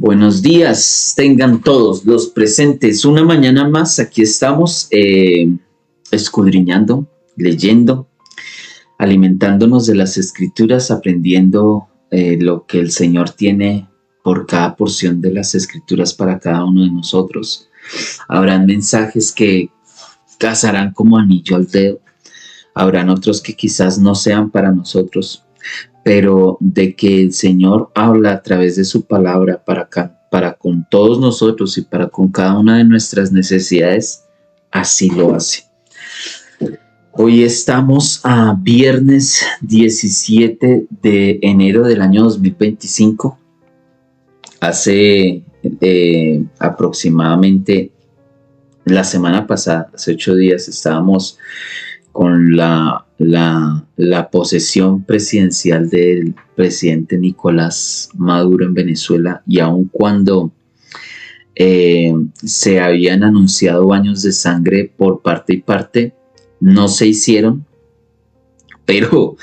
Buenos días, tengan todos los presentes. Una mañana más, aquí estamos escudriñando, leyendo, alimentándonos de las escrituras, aprendiendo lo que el Señor tiene por cada porción de las escrituras para cada uno de nosotros. Habrán mensajes que casarán como anillo al dedo, habrán otros que quizás no sean para nosotros, pero de que el Señor habla a través de su palabra para con todos nosotros y para con cada una de nuestras necesidades, así lo hace. Hoy estamos a viernes 17 de enero del año 2025. Hace aproximadamente la semana pasada, hace 8 días, estábamos con la posesión presidencial del presidente Nicolás Maduro en Venezuela, y aun cuando se habían anunciado baños de sangre por parte y parte, no se hicieron, pero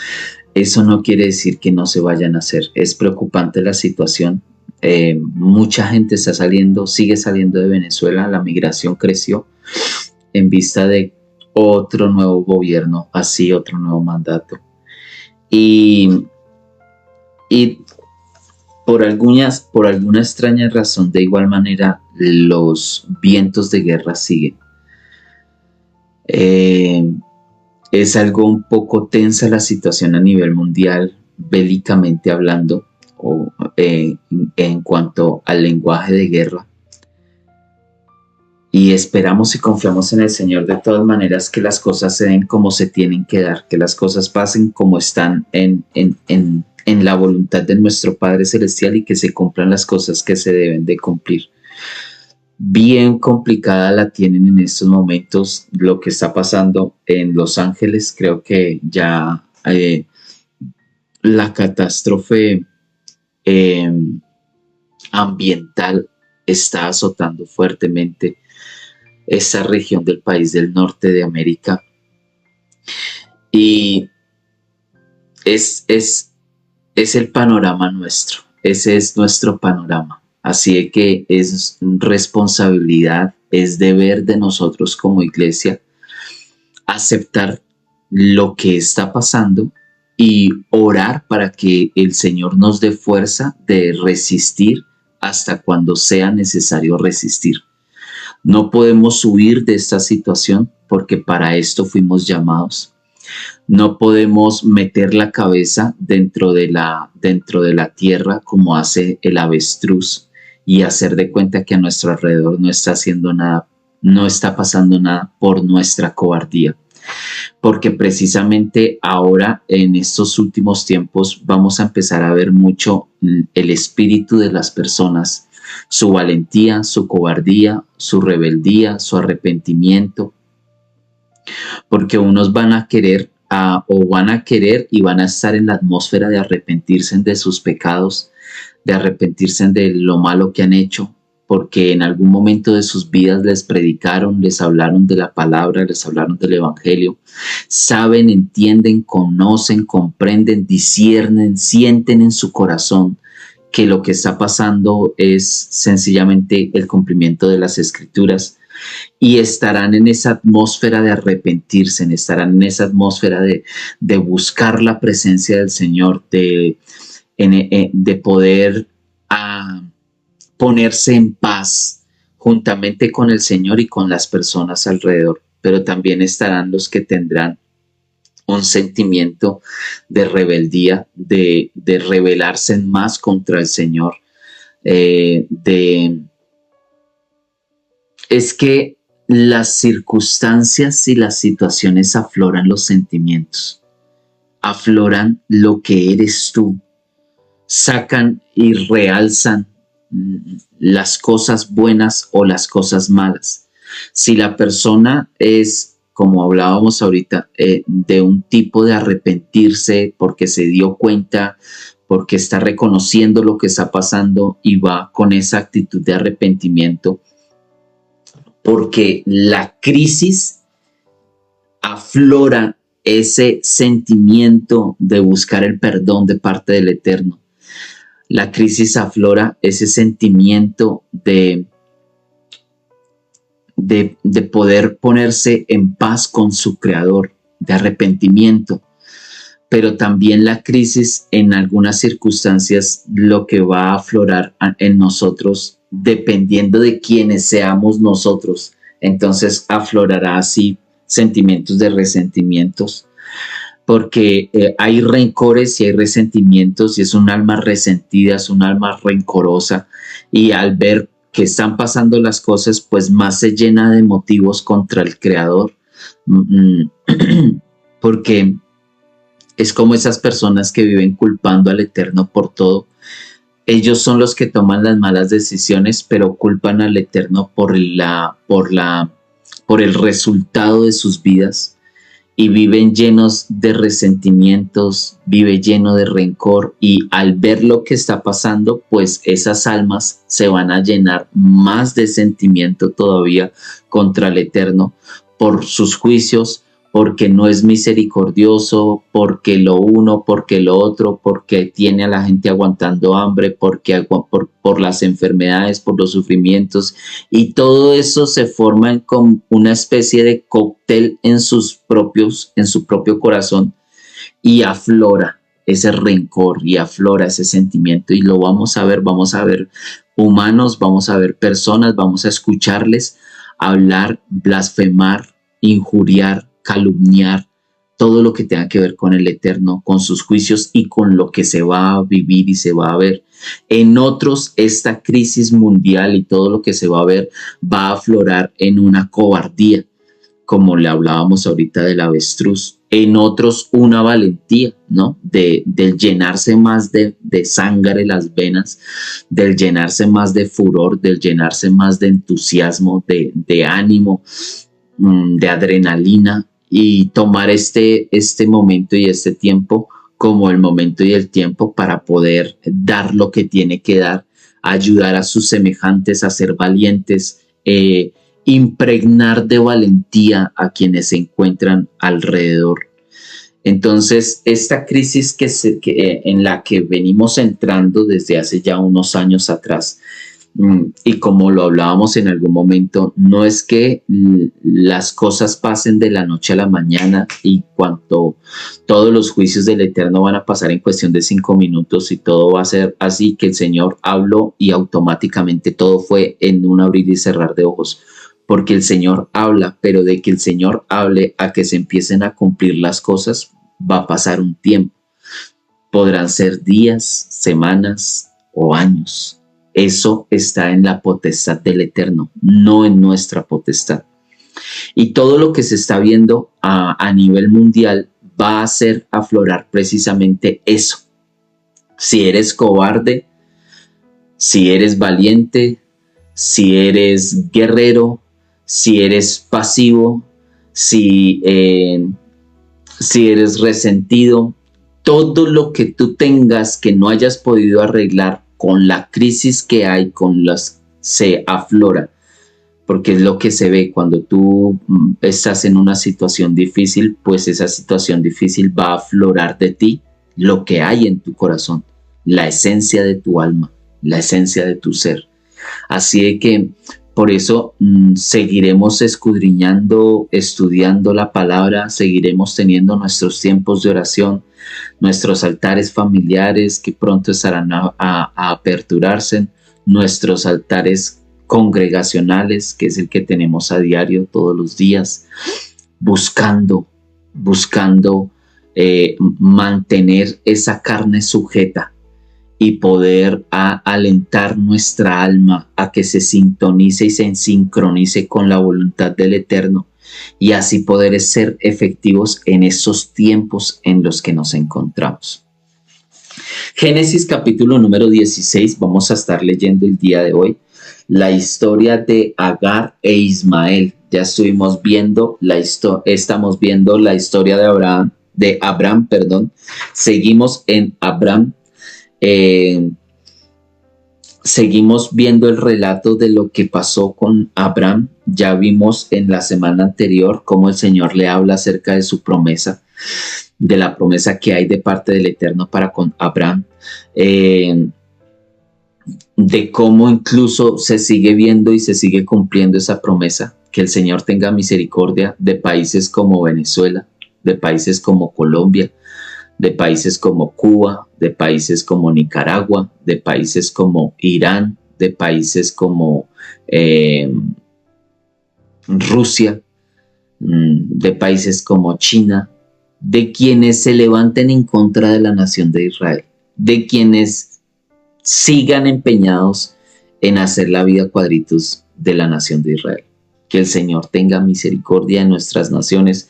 eso no quiere decir que no se vayan a hacer. Es preocupante la situación. Mucha gente está saliendo, sigue saliendo de Venezuela. La migración creció en vista de otro nuevo gobierno, así otro nuevo mandato. Y por alguna extraña razón, de igual manera, los vientos de guerra siguen. Es algo un poco tensa la situación a nivel mundial, bélicamente hablando, en cuanto al lenguaje de guerra. Y esperamos y confiamos en el Señor de todas maneras que las cosas se den como se tienen que dar, que las cosas pasen como están en la voluntad de nuestro Padre Celestial, y que se cumplan las cosas que se deben de cumplir. Bien complicada la tienen en estos momentos lo que está pasando en Los Ángeles. Creo que ya la catástrofe ambiental está azotando fuertemente esa región del país del norte de América, y es el panorama nuestro, ese es nuestro panorama. Así que es responsabilidad, es deber de nosotros como iglesia aceptar lo que está pasando y orar para que el Señor nos dé fuerza de resistir hasta cuando sea necesario resistir. No podemos huir de esta situación, porque para esto fuimos llamados. No podemos meter la cabeza dentro de la tierra como hace el avestruz y hacer de cuenta que a nuestro alrededor no está haciendo nada, no está pasando nada por nuestra cobardía. Porque precisamente ahora, en estos últimos tiempos, vamos a empezar a ver mucho el espíritu de las personas, su valentía, su cobardía, su rebeldía, su arrepentimiento, porque unos van a querer y van a estar en la atmósfera de arrepentirse de sus pecados, de arrepentirse de lo malo que han hecho, porque en algún momento de sus vidas les predicaron, les hablaron de la palabra, les hablaron del evangelio, saben, entienden, conocen, comprenden, disciernen, sienten en su corazón que lo que está pasando es sencillamente el cumplimiento de las escrituras, y estarán en esa atmósfera de arrepentirse, estarán en esa atmósfera de buscar la presencia del Señor, de poder ponerse en paz juntamente con el Señor y con las personas alrededor. Pero también estarán los que tendrán un sentimiento de rebeldía, de rebelarse más contra el Señor. Es que las circunstancias y las situaciones afloran los sentimientos, afloran lo que eres tú, sacan y realzan las cosas buenas o las cosas malas. Si la persona es, como hablábamos ahorita, de un tipo de arrepentirse porque se dio cuenta, porque está reconociendo lo que está pasando y va con esa actitud de arrepentimiento, porque la crisis aflora ese sentimiento de buscar el perdón de parte del Eterno. La crisis aflora ese sentimiento de poder ponerse en paz con su creador, de arrepentimiento. Pero también la crisis en algunas circunstancias lo que va a aflorar en nosotros, dependiendo de quiénes seamos nosotros, entonces aflorará así sentimientos de resentimientos, porque hay rencores y hay resentimientos y es un alma resentida, es un alma rencorosa, y al ver que están pasando las cosas, pues más se llena de motivos contra el creador, porque es como esas personas que viven culpando al Eterno por todo. Ellos son los que toman las malas decisiones, pero culpan al Eterno por el resultado de sus vidas, y viven llenos de resentimientos, vive lleno de rencor, y al ver lo que está pasando, pues esas almas se van a llenar más de sentimiento todavía contra el Eterno por sus juicios, porque no es misericordioso, porque lo uno, porque lo otro, porque tiene a la gente aguantando hambre, por las enfermedades, por los sufrimientos, y todo eso se forma como una especie de cóctel en su propio corazón, y aflora ese rencor y aflora ese sentimiento, y lo vamos a ver humanos, vamos a ver personas, vamos a escucharles hablar, blasfemar, injuriar, calumniar, todo lo que tenga que ver con el Eterno, con sus juicios y con lo que se va a vivir y se va a ver. En otros, esta crisis mundial y todo lo que se va a ver va a aflorar en una cobardía, como le hablábamos ahorita del avestruz. En otros, una valentía, ¿no? Del llenarse más de sangre las venas, del llenarse más de furor, del llenarse más de entusiasmo, de ánimo, de adrenalina, y tomar este momento y este tiempo como el momento y el tiempo para poder dar lo que tiene que dar, ayudar a sus semejantes a ser valientes, impregnar de valentía a quienes se encuentran alrededor. Entonces, esta crisis en la que venimos entrando desde hace ya unos años atrás, y como lo hablábamos en algún momento, no es que las cosas pasen de la noche a la mañana y cuanto todos los juicios del Eterno van a pasar en cuestión de 5 minutos y todo va a ser así, que el Señor habló y automáticamente todo fue en un abrir y cerrar de ojos, porque el Señor habla, pero de que el Señor hable a que se empiecen a cumplir las cosas va a pasar un tiempo. Podrán ser días, semanas o años. Eso está en la potestad del Eterno, no en nuestra potestad. Y todo lo que se está viendo a nivel mundial va a hacer aflorar precisamente eso. Si eres cobarde, si eres valiente, si eres guerrero, si eres pasivo, si eres resentido, todo lo que tú tengas que no hayas podido arreglar con la crisis que hay, se aflora, porque es lo que se ve cuando tú estás en una situación difícil, pues esa situación difícil va a aflorar de ti lo que hay en tu corazón, la esencia de tu alma, la esencia de tu ser. Así de que por eso seguiremos escudriñando, estudiando la palabra, seguiremos teniendo nuestros tiempos de oración, nuestros altares familiares que pronto estarán a aperturarse, nuestros altares congregacionales, que es el que tenemos a diario todos los días, buscando mantener esa carne sujeta y poder alentar nuestra alma a que se sintonice y se sincronice con la voluntad del Eterno, y así poder ser efectivos en esos tiempos en los que nos encontramos. Génesis capítulo número 16, vamos a estar leyendo el día de hoy la historia de Agar e Ismael. Ya estamos viendo la historia de Abraham. Seguimos en Abraham. Seguimos viendo el relato de lo que pasó con Abraham. Ya vimos en la semana anterior cómo el Señor le habla acerca de su promesa, de la promesa que hay de parte del Eterno para con Abraham. de cómo incluso se sigue viendo y se sigue cumpliendo esa promesa, que el Señor tenga misericordia de países como Venezuela, de países como Colombia, de países como Cuba, de países como Nicaragua, de países como Irán, de países como Rusia, de países como China, de quienes se levanten en contra de la nación de Israel, de quienes sigan empeñados en hacer la vida cuadritos de la nación de Israel. Que el Señor tenga misericordia de nuestras naciones,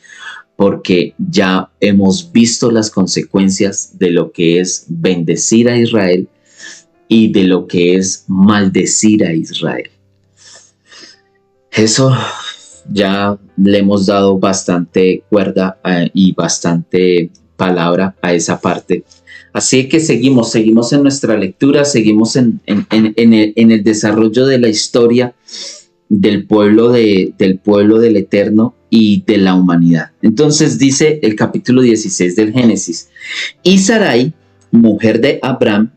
porque ya hemos visto las consecuencias de lo que es bendecir a Israel y de lo que es maldecir a Israel. Eso ya le hemos dado bastante cuerda y bastante palabra a esa parte. Así que seguimos en nuestra lectura, seguimos en el desarrollo de la historia del pueblo del Eterno y de la humanidad. Entonces dice el capítulo 16 del Génesis: y Sarai, mujer de Abraham,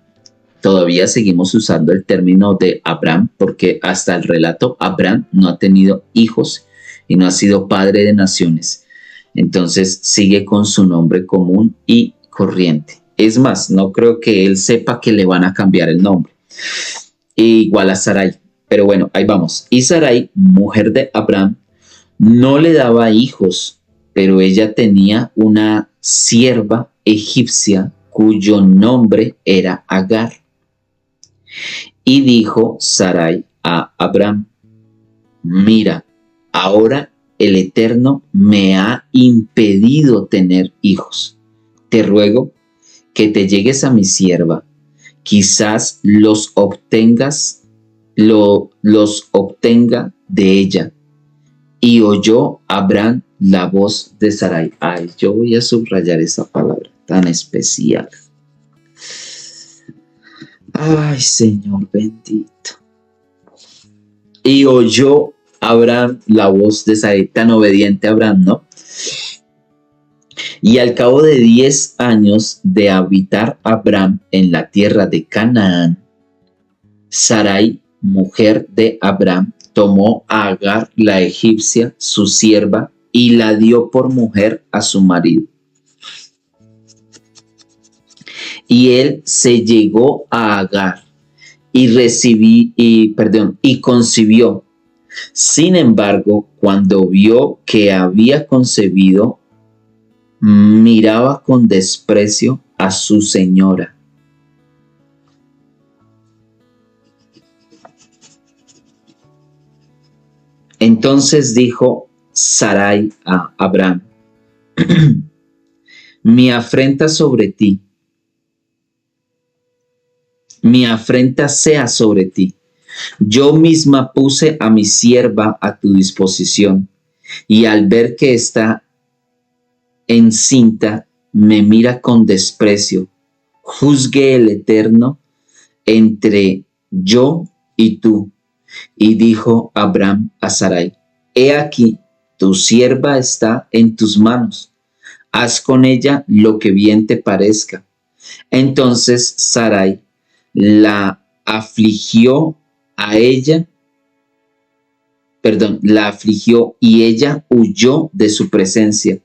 todavía seguimos usando el término de Abraham porque hasta el relato Abraham no ha tenido hijos y no ha sido padre de naciones. Entonces sigue con su nombre común y corriente. Es más, no creo que él sepa que le van a cambiar el nombre. Igual a Sarai. Pero bueno, ahí vamos. Y Sarai, mujer de Abraham, no le daba hijos, pero ella tenía una sierva egipcia cuyo nombre era Agar. Y dijo Sarai a Abraham: mira, ahora el Eterno me ha impedido tener hijos. Te ruego que te llegues a mi sierva, quizás los obtenga de ella. Y oyó Abraham la voz de Sarai. Ay, yo voy a subrayar esa palabra tan especial. Ay, Señor bendito. Y oyó Abraham la voz de Sarai, tan obediente Abraham, ¿no? Y al cabo de 10 años de habitar Abraham en la tierra de Canaán, Sarai, mujer de Abraham, tomó a Agar la egipcia, su sierva, y la dio por mujer a su marido. Y él se llegó a Agar y concibió. Sin embargo, cuando vio que había concebido, miraba con desprecio a su señora. Entonces dijo Sarai a Abraham: mi afrenta sobre ti, mi afrenta sea sobre ti. Yo misma puse a mi sierva a tu disposición, y al ver que está encinta, me mira con desprecio. Juzgue el Eterno entre yo y tú. Y dijo Abraham a Sarai: he aquí, tu sierva está en tus manos. Haz con ella lo que bien te parezca. Entonces Sarai la afligió y ella huyó de su presencia.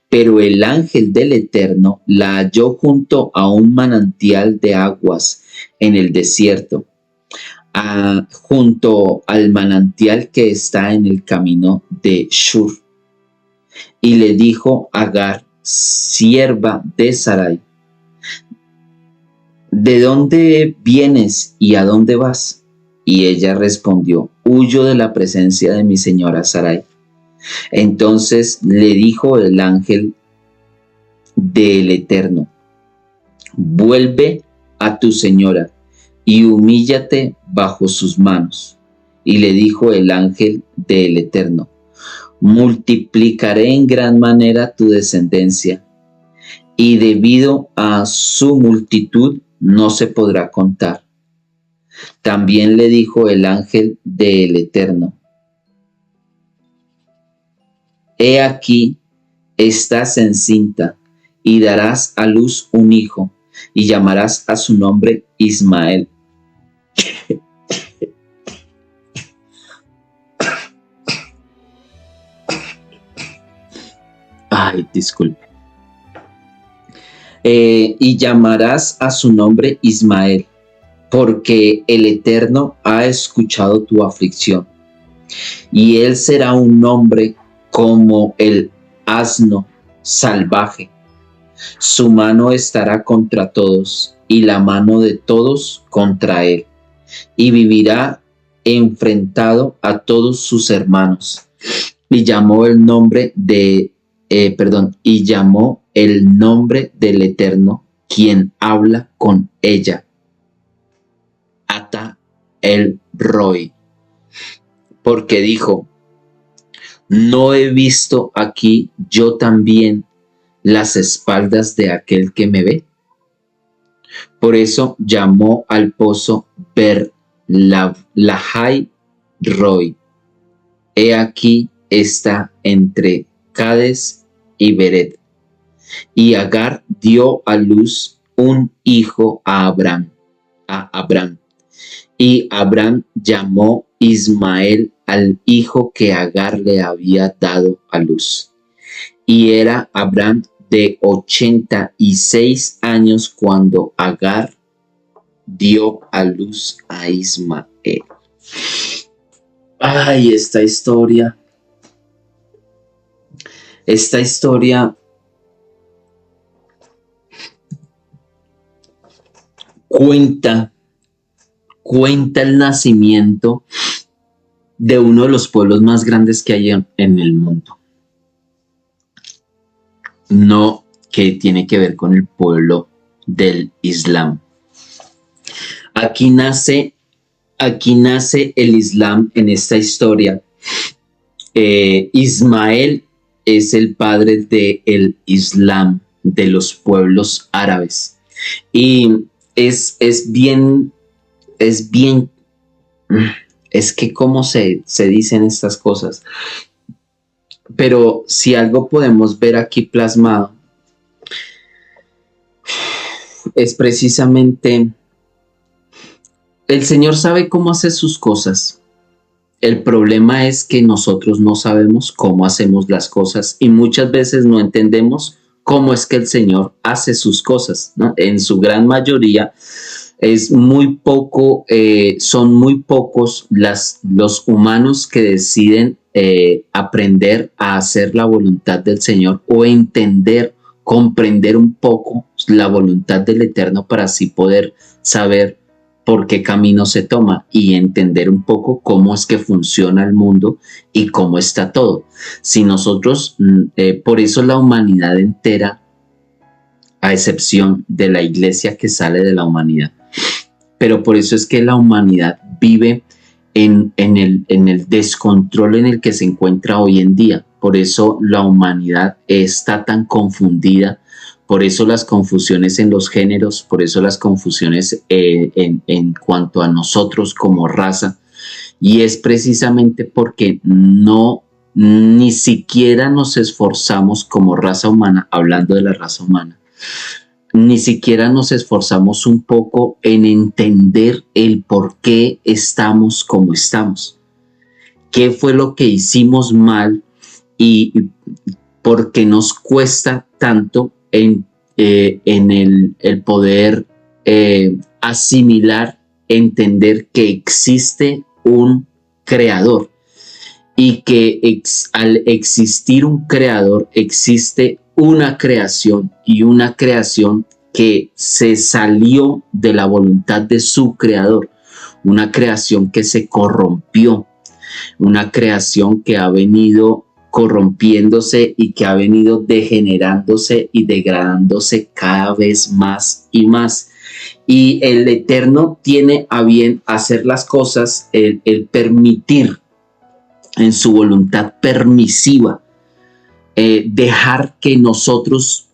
Pero el ángel del Eterno la halló junto a un manantial de aguas en el desierto, junto al manantial que está en el camino de Shur. Y le dijo a Agar, sierva de Sarai: ¿de dónde vienes y a dónde vas? Y ella respondió: huyo de la presencia de mi señora Sarai. Entonces le dijo el ángel del Eterno: vuelve a tu señora y humíllate bajo sus manos. Y le dijo el ángel del Eterno: multiplicaré en gran manera tu descendencia, y debido a su multitud no se podrá contar. También le dijo el ángel del Eterno: he aquí, estás encinta y darás a luz un hijo, y llamarás a su nombre Ismael, Ay, disculpe. Y llamarás a su nombre Ismael, porque el Eterno ha escuchado tu aflicción. Y él será un hombre como el asno salvaje. Su mano estará contra todos y la mano de todos contra él. Y vivirá enfrentado a todos sus hermanos. Y llamó el nombre y llamó el nombre del Eterno, quien habla con ella, Ata el Roy, porque dijo: no he visto aquí yo también las espaldas de aquel que me ve. Por eso llamó al pozo Lahai Roy. He aquí está entre Cades y Beret. Y Agar dio a luz un hijo a Abraham. Y Abraham llamó Ismael al hijo que Agar le había dado a luz. Y era Abraham de 86 años cuando Agar dio a luz a Ismael. Ay, esta historia cuenta el nacimiento de uno de los pueblos más grandes que hay en el mundo. No, que tiene que ver con el pueblo del Islam. Aquí nace el Islam en esta historia. Ismael es el padre del Islam, de los pueblos árabes. Y es que cómo se dicen estas cosas. Pero si algo podemos ver aquí plasmado, es precisamente el Señor sabe cómo hace sus cosas. El problema es que nosotros no sabemos cómo hacemos las cosas y muchas veces no entendemos cómo es que el Señor hace sus cosas, ¿no? En su gran mayoría son muy pocos los humanos que deciden aprender a hacer la voluntad del Señor o comprender un poco la voluntad del Eterno para así poder saber por qué camino se toma y entender un poco cómo es que funciona el mundo y cómo está todo. Si nosotros, por eso la humanidad entera, a excepción de la iglesia que sale de la humanidad, pero por eso es que la humanidad vive en el descontrol en el que se encuentra hoy en día. Por eso la humanidad está tan confundida, por eso las confusiones en los géneros, por eso las confusiones en cuanto a nosotros como raza, y es precisamente porque ni siquiera nos esforzamos como raza humana, hablando de la raza humana, ni siquiera nos esforzamos un poco en entender el por qué estamos como estamos. ¿Qué fue lo que hicimos mal y por qué nos cuesta tanto en el poder asimilar, entender que existe un creador y que al existir un creador existe una creación y una creación que se salió de la voluntad de su creador, una creación que se corrompió, una creación que ha venido corrompiéndose y que ha venido degenerándose y degradándose cada vez más y más. Y el Eterno tiene a bien hacer las cosas, el permitir en su voluntad permisiva, dejar que nosotros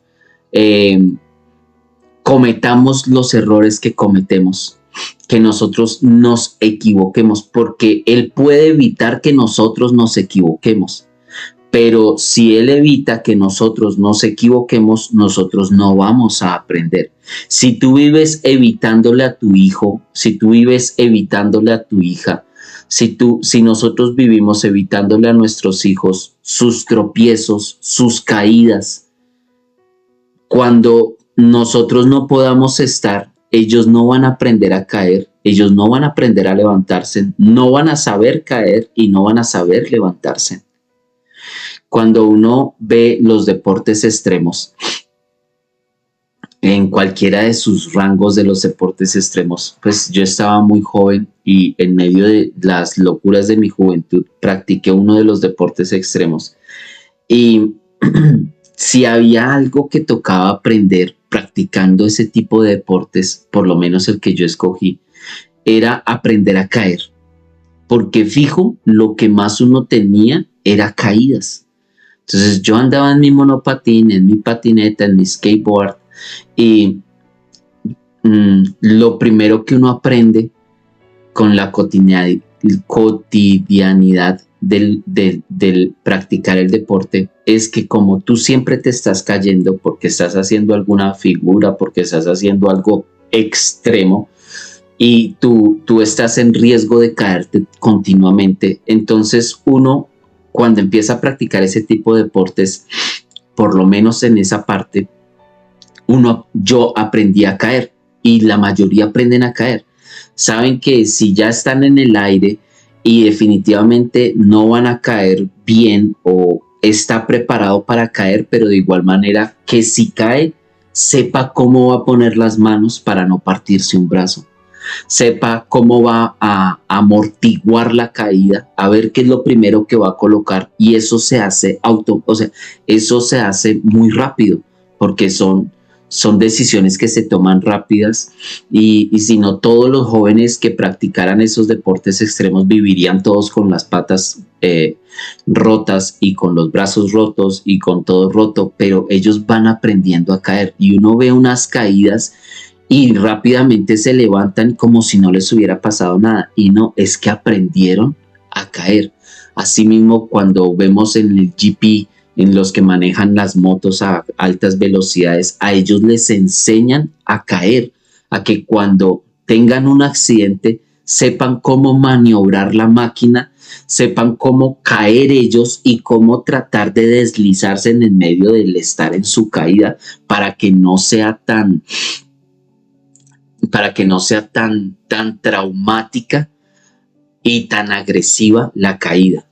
cometamos los errores que cometemos, que nosotros nos equivoquemos, porque Él puede evitar que nosotros nos equivoquemos, Pero si Él evita que nosotros nos equivoquemos, nosotros no vamos a aprender. Si tú vives evitándole a tu hijo, si tú vives evitándole a tu hija, si nosotros vivimos evitándole a nuestros hijos sus tropiezos, sus caídas, cuando nosotros no podamos estar, ellos no van a aprender a caer, ellos no van a aprender a levantarse, no van a saber caer y no van a saber levantarse. Cuando uno ve los deportes extremos, en cualquiera de sus rangos de los deportes extremos, pues yo estaba muy joven y en medio de las locuras de mi juventud practiqué uno de los deportes extremos. Y si había algo que tocaba aprender practicando ese tipo de deportes, por lo menos el que yo escogí, era aprender a caer. Porque fijo, lo que más uno tenía era caídas. Entonces yo andaba en mi monopatín, en mi patineta, en mi skateboard y lo primero que uno aprende con la cotidianidad del practicar el deporte es que como tú siempre te estás cayendo porque estás haciendo alguna figura, porque estás haciendo algo extremo y tú estás en riesgo de caerte continuamente, entonces uno cuando empieza a practicar ese tipo de deportes, por lo menos en esa parte, yo aprendí a caer y la mayoría aprenden a caer. Saben que si ya están en el aire y definitivamente no van a caer bien o está preparado para caer, pero de igual manera que si cae, sepa cómo va a poner las manos para no partirse un brazo. Sepa cómo va a amortiguar la caída, a ver qué es lo primero que va a colocar y eso se hace eso se hace muy rápido porque son decisiones que se toman rápidas y si no todos los jóvenes que practicaran esos deportes extremos vivirían todos con las patas rotas y con los brazos rotos y con todo roto, pero ellos van aprendiendo a caer y uno ve unas caídas y rápidamente se levantan como si no les hubiera pasado nada. Y no, es que aprendieron a caer. Asimismo, cuando vemos en el GP, en los que manejan las motos a altas velocidades, a ellos les enseñan a caer, a que cuando tengan un accidente sepan cómo maniobrar la máquina, sepan cómo caer ellos y cómo tratar de deslizarse en el medio del estar en su caída para que no sea tan traumática y tan agresiva la caída.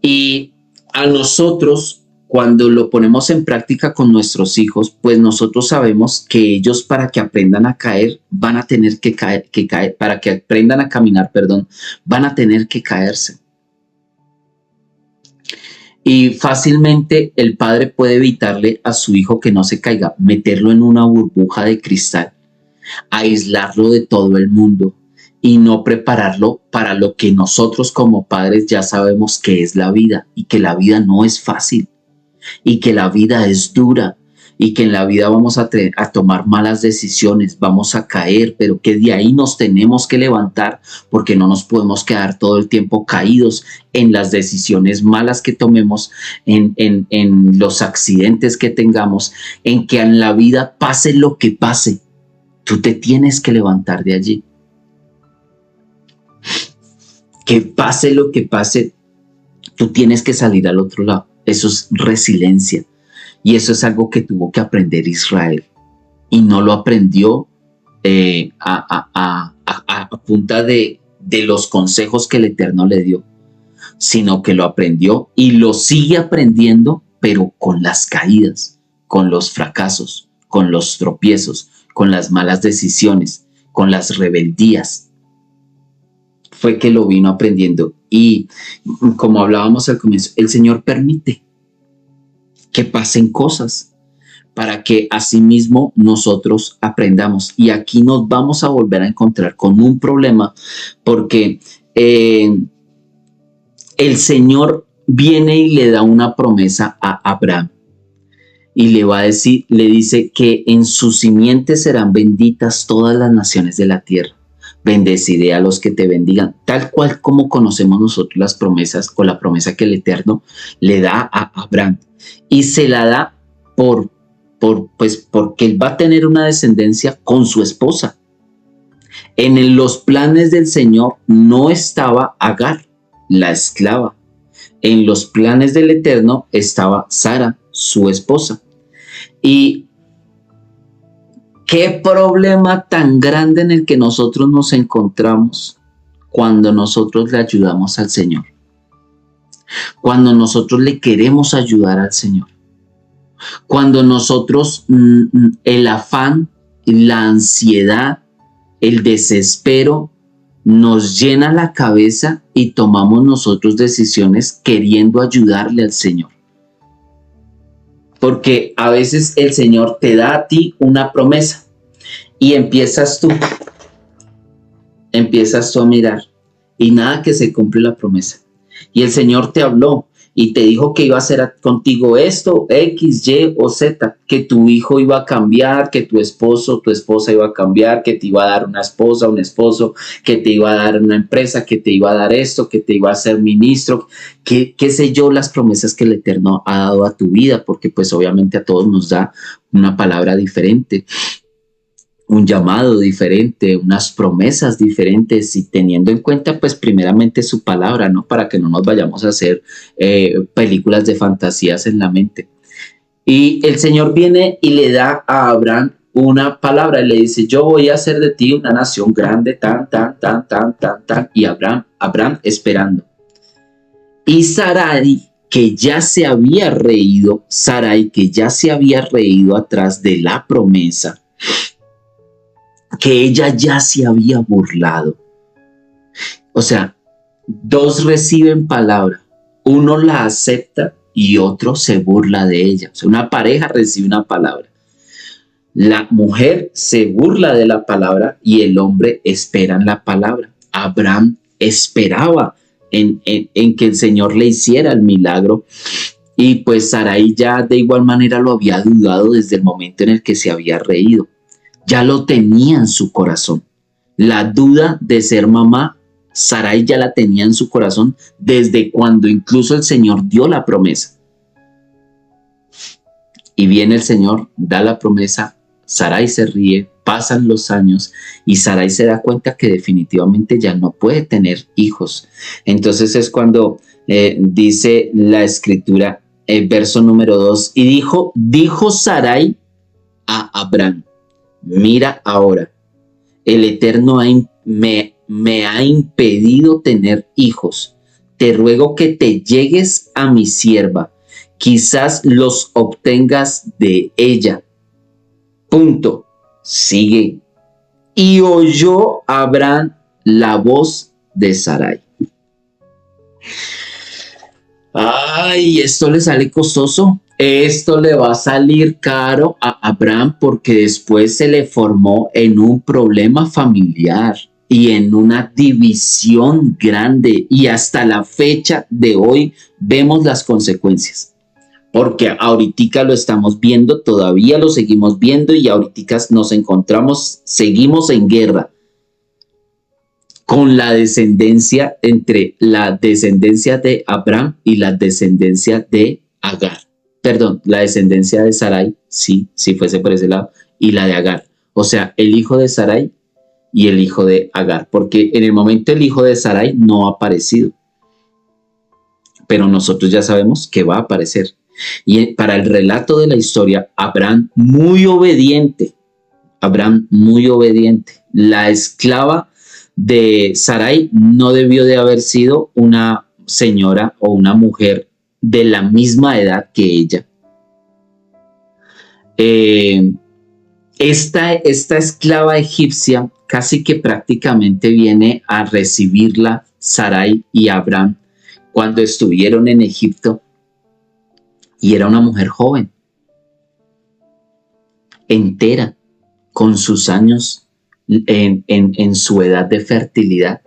Y a nosotros, cuando lo ponemos en práctica con nuestros hijos, pues nosotros sabemos que ellos para que aprendan a caer, van a tener que caer, para que aprendan a caminar, van a tener que caerse. Y fácilmente el padre puede evitarle a su hijo que no se caiga, meterlo en una burbuja de cristal, aislarlo de todo el mundo y no prepararlo para lo que nosotros como padres ya sabemos que es la vida y que la vida no es fácil y que la vida es dura y que en la vida vamos a tomar malas decisiones, vamos a caer, pero que de ahí nos tenemos que levantar porque no nos podemos quedar todo el tiempo caídos en las decisiones malas que tomemos, en los accidentes que tengamos, en que en la vida pase lo que pase. Tú te tienes que levantar de allí. Que pase lo que pase, tú tienes que salir al otro lado. Eso es resiliencia. Y eso es algo que tuvo que aprender Israel. Y no lo aprendió a punta de los consejos que el Eterno le dio, sino que lo aprendió y lo sigue aprendiendo, pero con las caídas, con los fracasos, con los tropiezos, con las malas decisiones, con las rebeldías. Fue que lo vino aprendiendo. Y como hablábamos al comienzo, el Señor permite que pasen cosas para que asimismo nosotros aprendamos. Y aquí nos vamos a volver a encontrar con un problema porque el Señor viene y le da una promesa a Abraham. Y le dice que en su simiente serán benditas todas las naciones de la tierra. bendeciré a los que te bendigan, tal cual como conocemos nosotros las promesas o la promesa que el Eterno le da a Abraham. Y se la da pues porque él va a tener una descendencia con su esposa. En los planes del Señor no estaba Agar, la esclava. En los planes del Eterno estaba Sara, su esposa. Y qué problema tan grande en el que nosotros nos encontramos cuando nosotros le ayudamos al Señor. Cuando nosotros le queremos ayudar al Señor. Cuando nosotros el afán, la ansiedad, el desespero nos llena la cabeza y tomamos nosotros decisiones queriendo ayudarle al Señor. Porque a veces el Señor te da a ti una promesa y empiezas tú a mirar y nada que se cumple la promesa. Y el Señor te habló y te dijo que iba a hacer contigo esto, X, Y o Z, que tu hijo iba a cambiar, que tu esposo, tu esposa iba a cambiar, que te iba a dar una esposa, un esposo, que te iba a dar una empresa, que te iba a dar esto, que te iba a ser ministro, qué sé yo, las promesas que el Eterno ha dado a tu vida, porque pues obviamente a todos nos da una palabra diferente, un llamado diferente, unas promesas diferentes y teniendo en cuenta pues primeramente su palabra, ¿no? Para que no nos vayamos a hacer películas de fantasías en la mente. Y el Señor viene y le da a Abraham una palabra y le dice, yo voy a hacer de ti una nación grande, tan, y Abraham esperando. Y Sarai, que ya se había reído atrás de la promesa, que ella ya se había burlado. O sea, dos reciben palabra, uno la acepta y otro se burla de ella. O sea, una pareja recibe una palabra. La mujer se burla de la palabra y el hombre espera en la palabra. Abraham esperaba en que el Señor le hiciera el milagro y pues Sarai ya de igual manera lo había dudado desde el momento en el que se había reído. Ya lo tenía en su corazón. La duda de ser mamá, Sarai ya la tenía en su corazón desde cuando incluso el Señor dio la promesa. Y viene el Señor, da la promesa, Sarai se ríe, pasan los años y Sarai se da cuenta que definitivamente ya no puede tener hijos. Entonces es cuando dice la escritura, verso número 2, y dijo Sarai a Abraham, mira ahora, el Eterno me ha impedido tener hijos. Te ruego que te llegues a mi sierva. Quizás los obtengas de ella. Punto. Sigue. Y oyó Abraham la voz de Sarai. Ay, esto le sale costoso. Esto le va a salir caro a Abraham porque después se le formó en un problema familiar y en una división grande y hasta la fecha de hoy vemos las consecuencias. Porque ahorita lo estamos viendo, todavía lo seguimos viendo y ahorita nos encontramos, seguimos en guerra con la descendencia entre la descendencia de Abraham y la descendencia de Agar. Perdón, la descendencia de Sarai, sí, si fuese por ese lado, y la de Agar. O sea, el hijo de Sarai y el hijo de Agar, porque en el momento el hijo de Sarai no ha aparecido, pero nosotros ya sabemos que va a aparecer. Y para el relato de la historia, Abraham muy obediente, la esclava de Sarai no debió de haber sido una señora o una mujer de la misma edad que ella. Esta esclava egipcia casi que prácticamente viene a recibirla Sarai y Abraham cuando estuvieron en Egipto y era una mujer joven, entera, con sus años en su edad de fertilidad.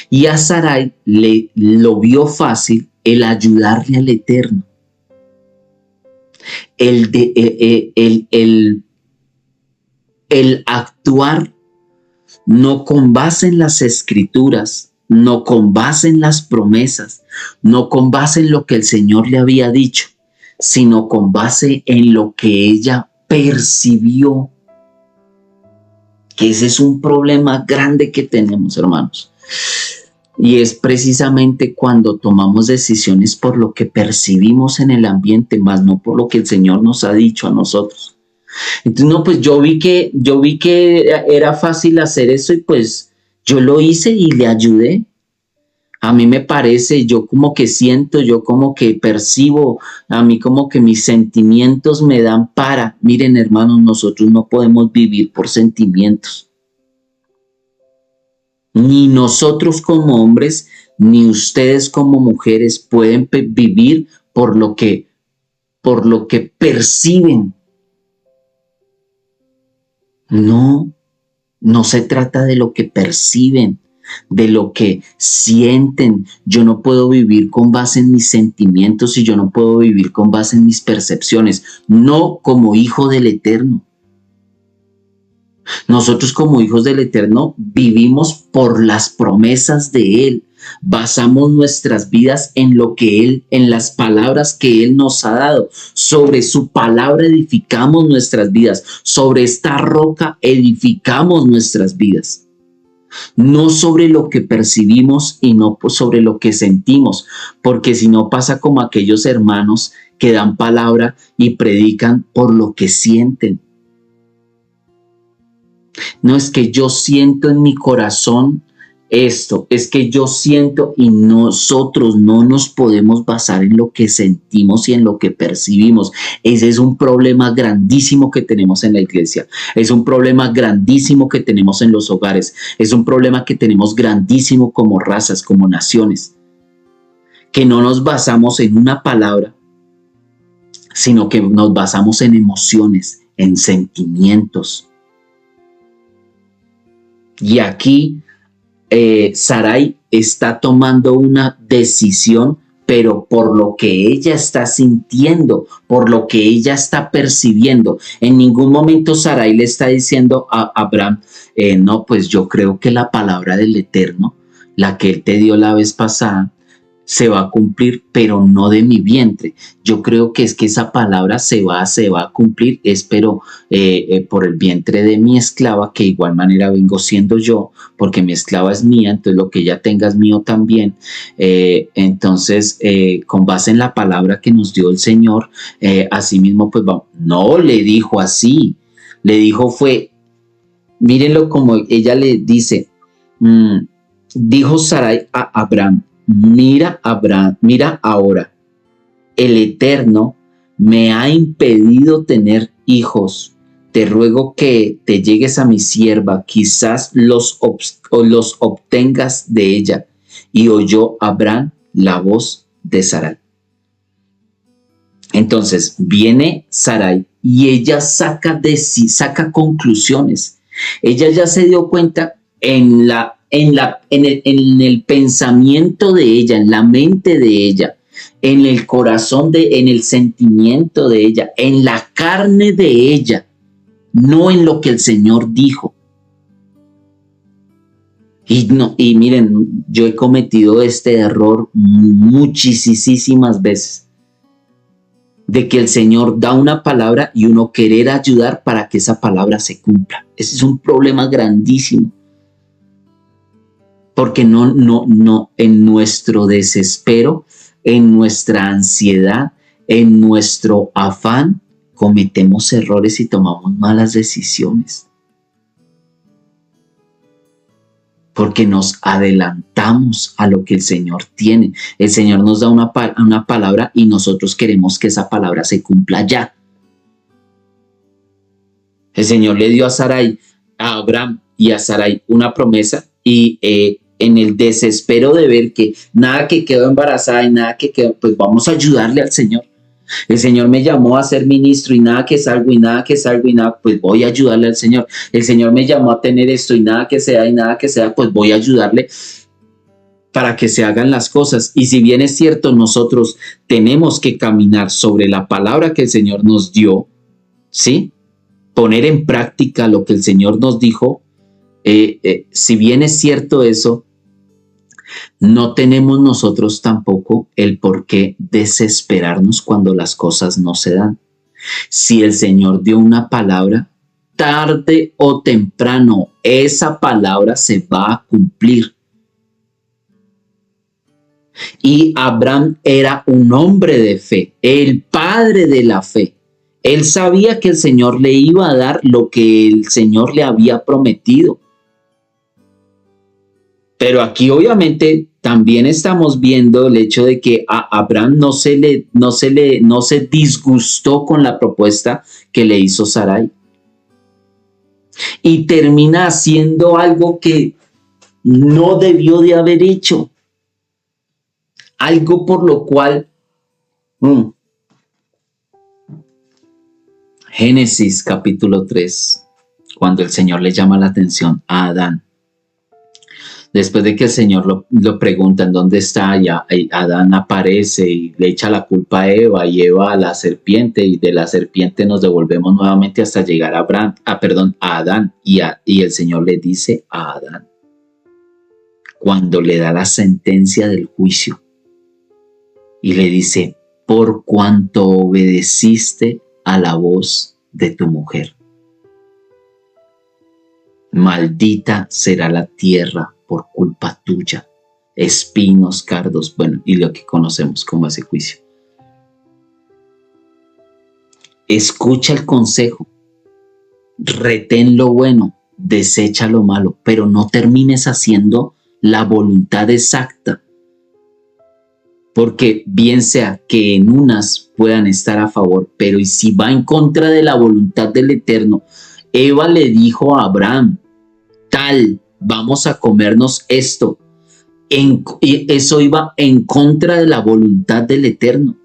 Y a Sarai lo vio fácil el ayudarle al Eterno, el actuar no con base en las escrituras, no con base en las promesas, no con base en lo que el Señor le había dicho, sino con base en lo que ella percibió. Que ese es un problema grande que tenemos, hermanos. Y es precisamente cuando tomamos decisiones por lo que percibimos en el ambiente, más no por lo que el Señor nos ha dicho a nosotros. Entonces, no, pues yo vi que era fácil hacer eso y pues yo lo hice y le ayudé. A mí me parece, yo como que siento, yo como que percibo, a mí como que mis sentimientos me dan para. Miren, hermanos, nosotros no podemos vivir por sentimientos. Ni nosotros como hombres, ni ustedes como mujeres pueden vivir por lo que perciben. No, no se trata de lo que perciben, de lo que sienten. Yo no puedo vivir con base en mis sentimientos y yo no puedo vivir con base en mis percepciones, no como hijo del Eterno. Nosotros como hijos del Eterno vivimos por las promesas de Él. Basamos nuestras vidas en lo que Él, en las palabras que Él nos ha dado. Sobre su palabra edificamos nuestras vidas. Sobre esta roca edificamos nuestras vidas. No sobre lo que percibimos y no sobre lo que sentimos, porque si no pasa como aquellos hermanos que dan palabra y predican por lo que sienten. No es que yo siento en mi corazón esto, es que yo siento y nosotros no nos podemos basar en lo que sentimos y en lo que percibimos. Ese es un problema grandísimo que tenemos en la iglesia. Es un problema grandísimo que tenemos en los hogares. Es un problema que tenemos grandísimo como razas, como naciones. Que no nos basamos en una palabra, sino que nos basamos en emociones, en sentimientos. Y aquí Sarai está tomando una decisión, pero por lo que ella está sintiendo, por lo que ella está percibiendo. En ningún momento Sarai le está diciendo a Abraham, no, pues yo creo que la palabra del Eterno, la que él te dio la vez pasada, se va a cumplir, pero no de mi vientre. Yo creo que es que esa palabra se va a cumplir, espero, por el vientre de mi esclava, que de igual manera vengo siendo yo, porque mi esclava es mía, entonces lo que ella tenga es mío también. Entonces, con base en la palabra que nos dio el Señor, así mismo, pues vamos. No le dijo así, le dijo fue, mírenlo como ella le dice, dijo Sarai a Abraham, mira Abraham, mira ahora, el Eterno me ha impedido tener hijos. Te ruego que te llegues a mi sierva, quizás los obtengas de ella. Y oyó Abraham la voz de Sarai. Entonces viene Sarai y ella saca conclusiones. Ella ya se dio cuenta en el pensamiento de ella, en la mente de ella, en el corazón en el sentimiento de ella, en la carne de ella, no en lo que el Señor dijo. Y miren, yo he cometido este error muchísimas veces, de que el Señor da una palabra y uno querer ayudar para que esa palabra se cumpla. Ese es un problema grandísimo. Porque no, en nuestro desespero, en nuestra ansiedad, en nuestro afán, cometemos errores y tomamos malas decisiones. Porque nos adelantamos a lo que el Señor tiene. El Señor nos da una palabra y nosotros queremos que esa palabra se cumpla ya. El Señor le dio a Abraham y a Sarai una promesa y en el desespero de ver que nada que quedó embarazada y nada que quedó, pues vamos a ayudarle al Señor. El Señor me llamó a ser ministro y nada que salgo y nada que salgo y nada, pues voy a ayudarle al Señor. El Señor me llamó a tener esto y nada que sea, pues voy a ayudarle para que se hagan las cosas. Y si bien es cierto, nosotros tenemos que caminar sobre la palabra que el Señor nos dio, ¿sí? Poner en práctica lo que el Señor nos dijo, Si bien es cierto eso, no tenemos nosotros tampoco el por qué desesperarnos cuando las cosas no se dan. Si el Señor dio una palabra, tarde o temprano esa palabra se va a cumplir. Y Abraham era un hombre de fe, el padre de la fe. Él sabía que el Señor le iba a dar lo que el Señor le había prometido. Pero aquí obviamente también estamos viendo el hecho de que a Abraham no se disgustó con la propuesta que le hizo Sarai. Y termina haciendo algo que no debió de haber hecho. Algo por lo cual Génesis capítulo 3, cuando el Señor le llama la atención a Adán. Después de que el Señor lo pregunta en dónde está, ya Adán aparece y le echa la culpa a Eva y Eva a la serpiente, y de la serpiente nos devolvemos nuevamente hasta llegar a Adán, y el Señor le dice a Adán, cuando le da la sentencia del juicio, y le dice, por cuanto obedeciste a la voz de tu mujer, maldita será la tierra por culpa tuya, espinos, cardos, bueno, y lo que conocemos como ese juicio. Escucha el consejo, retén lo bueno, desecha lo malo, pero no termines haciendo la voluntad exacta, porque bien sea que en unas puedan estar a favor, pero y si va en contra de la voluntad del Eterno. Eva le dijo a Abraham, vamos a comernos esto. Y eso iba en contra de la voluntad del Eterno.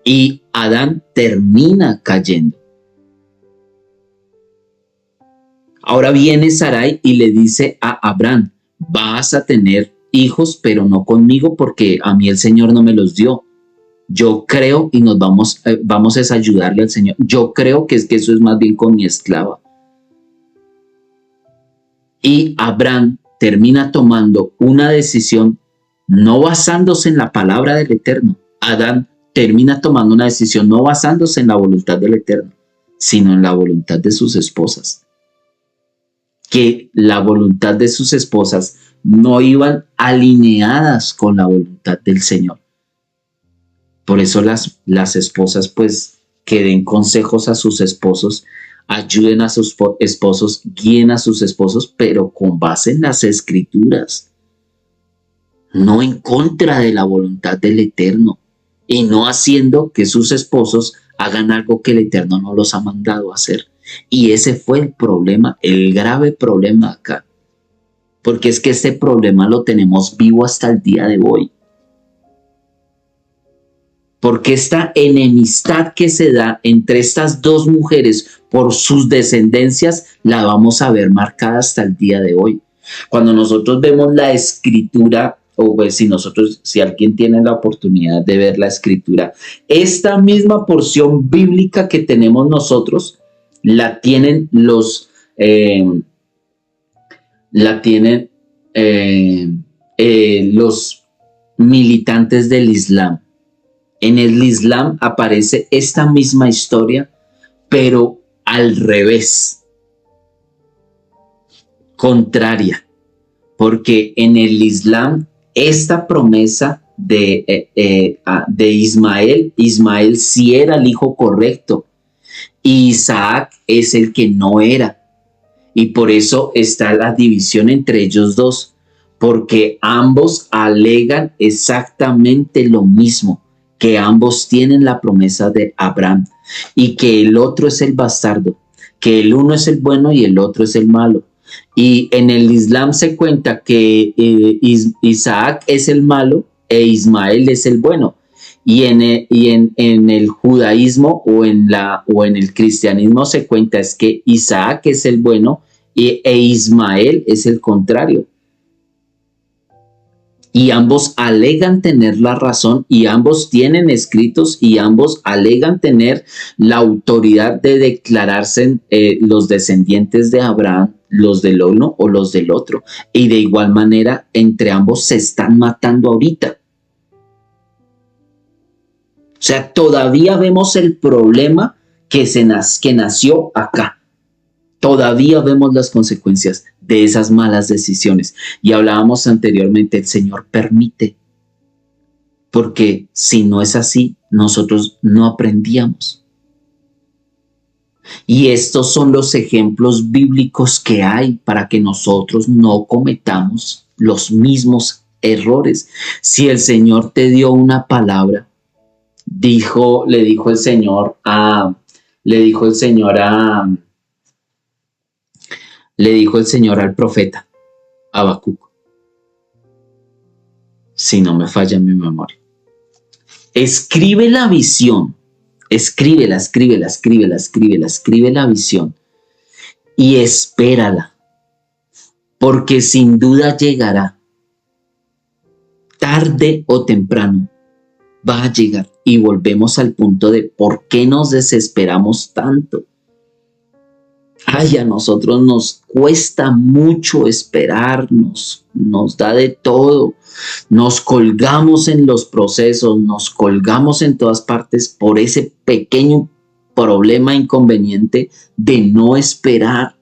Y Adán termina cayendo. Ahora viene Sarai y le dice a Abraham, vas a tener hijos, pero no conmigo, porque a mí el Señor no me los dio. Yo creo, y nos vamos a ayudarle al Señor. Yo creo que eso es más bien con mi esclava. Y Abraham termina tomando una decisión no basándose en la palabra del Eterno. Adán termina tomando una decisión no basándose en la voluntad del Eterno, sino en la voluntad de sus esposas. Que la voluntad de sus esposas no iban alineadas con la voluntad del Señor. Por eso las esposas, pues, que den consejos a sus esposos, ayuden a sus esposos, guíen a sus esposos, pero con base en las Escrituras, no en contra de la voluntad del Eterno, y no haciendo que sus esposos hagan algo que el Eterno no los ha mandado a hacer. Y ese fue el problema, el grave problema acá, porque es que este problema lo tenemos vivo hasta el día de hoy. Porque esta enemistad que se da entre estas dos mujeres por sus descendencias la vamos a ver marcada hasta el día de hoy. Cuando nosotros vemos la Escritura, o pues si alguien tiene la oportunidad de ver la Escritura, esta misma porción bíblica que tenemos nosotros la tienen los militantes del Islam. En el Islam aparece esta misma historia, pero al revés, contraria, porque en el Islam esta promesa de Ismael sí era el hijo correcto, y Isaac es el que no era, y por eso está la división entre ellos dos, porque ambos alegan exactamente lo mismo, que ambos tienen la promesa de Abraham y que el otro es el bastardo, que el uno es el bueno y el otro es el malo. Y en el Islam se cuenta que Isaac es el malo e Ismael es el bueno. Y en el judaísmo o en el cristianismo se cuenta es que Isaac es el bueno e Ismael es el contrario. Y ambos alegan tener la razón, y ambos tienen escritos, y ambos alegan tener la autoridad de declararse los descendientes de Abraham los del uno o los del otro. Y de igual manera, entre ambos se están matando ahorita. O sea, todavía vemos el problema que nació acá. Todavía vemos las consecuencias de esas malas decisiones. Y hablábamos anteriormente, el Señor permite. Porque si no es así, nosotros no aprendíamos. Y estos son los ejemplos bíblicos que hay para que nosotros no cometamos los mismos errores. Si el Señor te dio una palabra, le dijo el Señor al profeta Habacuc, si no me falla mi memoria. Escribe la visión, escribe la visión y espérala, porque sin duda llegará, tarde o temprano va a llegar. Y volvemos al punto de por qué nos desesperamos tanto. Ay, a nosotros nos cuesta mucho esperarnos, nos da de todo, nos colgamos en los procesos, nos colgamos en todas partes por ese pequeño problema inconveniente de no esperar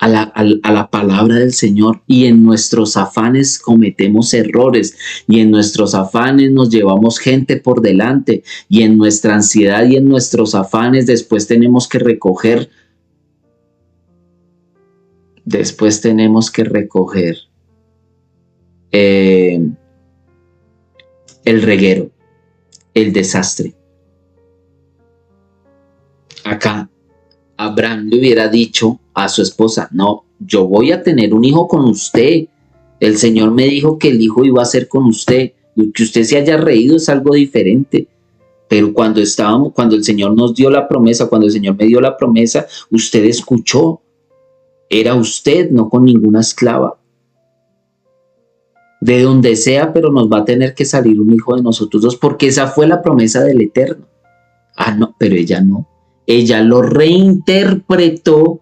a la palabra del Señor, y en nuestros afanes cometemos errores, y en nuestros afanes nos llevamos gente por delante, y en nuestra ansiedad y en nuestros afanes después tenemos que recoger el reguero, el desastre. Acá Abraham le hubiera dicho a su esposa: no, yo voy a tener un hijo con usted. El Señor me dijo que el hijo iba a ser con usted. Que usted se haya reído es algo diferente. Pero cuando el Señor nos dio la promesa, cuando el Señor me dio la promesa, usted escuchó. Era usted, no con ninguna esclava. De donde sea, pero nos va a tener que salir un hijo de nosotros dos, porque esa fue la promesa del Eterno. Ah, no, pero ella no. Ella lo reinterpretó,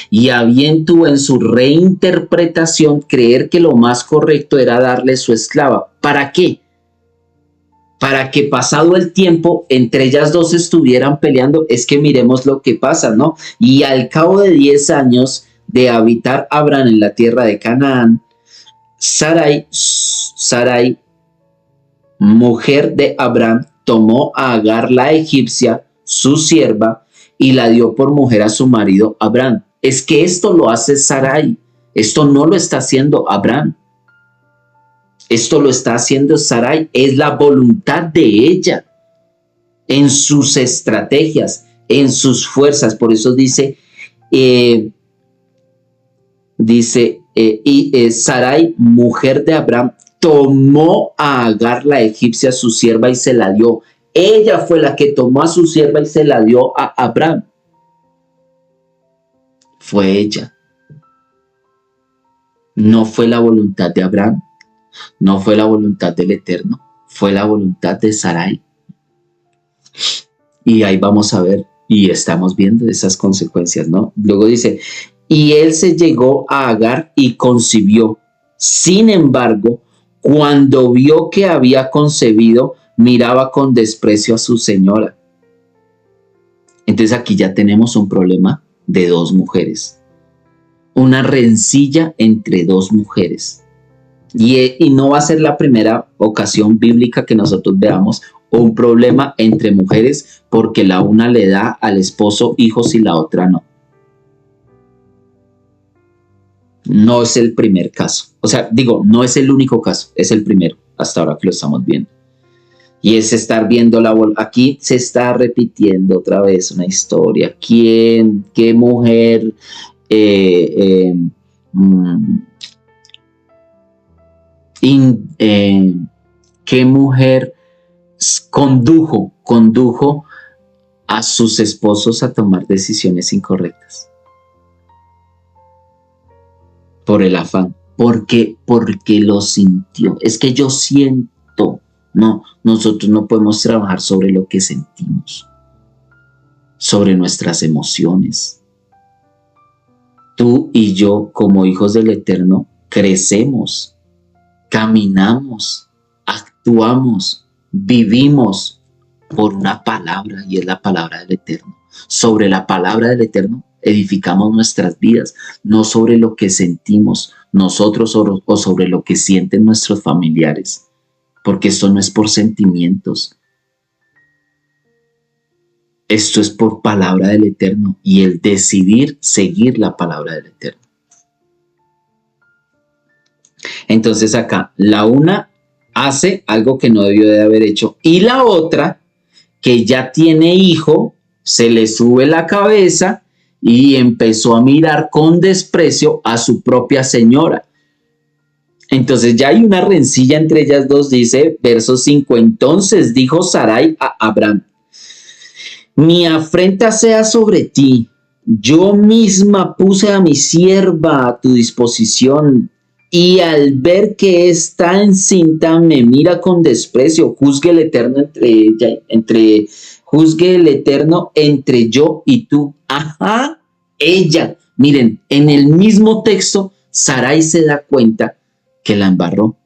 y bien tuvo en su reinterpretación creer que lo más correcto era darle su esclava. ¿Para qué? Para que pasado el tiempo entre ellas dos estuvieran peleando. Es que miremos lo que pasa, ¿no? Y al cabo de 10 años de habitar Abraham en la tierra de Canaán, Sarai, mujer de Abraham, tomó a Agar la egipcia, su sierva, y la dio por mujer a su marido Abraham. Es que esto lo hace Sarai, esto no lo está haciendo Abraham. Esto lo está haciendo Sarai, es la voluntad de ella, en sus estrategias, en sus fuerzas. Por eso dice, Sarai, mujer de Abraham, tomó a Agar la egipcia, su sierva, y se la dio. Ella fue la que tomó a su sierva y se la dio a Abraham. Fue ella. No fue la voluntad de Abraham, no fue la voluntad del Eterno, fue la voluntad de Sarai. Y ahí vamos a ver, y estamos viendo esas consecuencias, ¿no? Luego dice, y él se llegó a Agar y concibió. Sin embargo, cuando vio que había concebido, miraba con desprecio a su señora. Entonces aquí ya tenemos un problema de dos mujeres. Una rencilla entre dos mujeres. Y no va a ser la primera ocasión bíblica que nosotros veamos un problema entre mujeres porque la una le da al esposo hijos y la otra no. No es el primer caso. O sea, digo, no es el único caso, es el primero, hasta ahora que lo estamos viendo. Y es estar viendo aquí se está repitiendo otra vez una historia. ¿Qué mujer qué mujer condujo a sus esposos a tomar decisiones incorrectas? Por el afán, porque lo sintió. Es que yo siento. No, nosotros no podemos trabajar sobre lo que sentimos, sobre nuestras emociones. Tú y yo, como hijos del Eterno, crecemos, caminamos, actuamos, vivimos por una palabra, y es la palabra del Eterno. Sobre la palabra del Eterno edificamos nuestras vidas, no sobre lo que sentimos nosotros o sobre lo que sienten nuestros familiares, porque esto no es por sentimientos, esto es por palabra del Eterno y el decidir seguir la palabra del Eterno. Entonces acá, la una hace algo que no debió de haber hecho y la otra, que ya tiene hijo, se le sube la cabeza y empezó a mirar con desprecio a su propia señora. Entonces ya hay una rencilla entre ellas dos, dice verso 5. Entonces dijo Sarai a Abraham: mi afrenta sea sobre ti, yo misma puse a mi sierva a tu disposición, y al ver que está encinta me mira con desprecio. Juzgue el Eterno juzgue el Eterno entre yo y tú. Ajá, ella. Miren, en el mismo texto, Sarai se da cuenta que la embarró.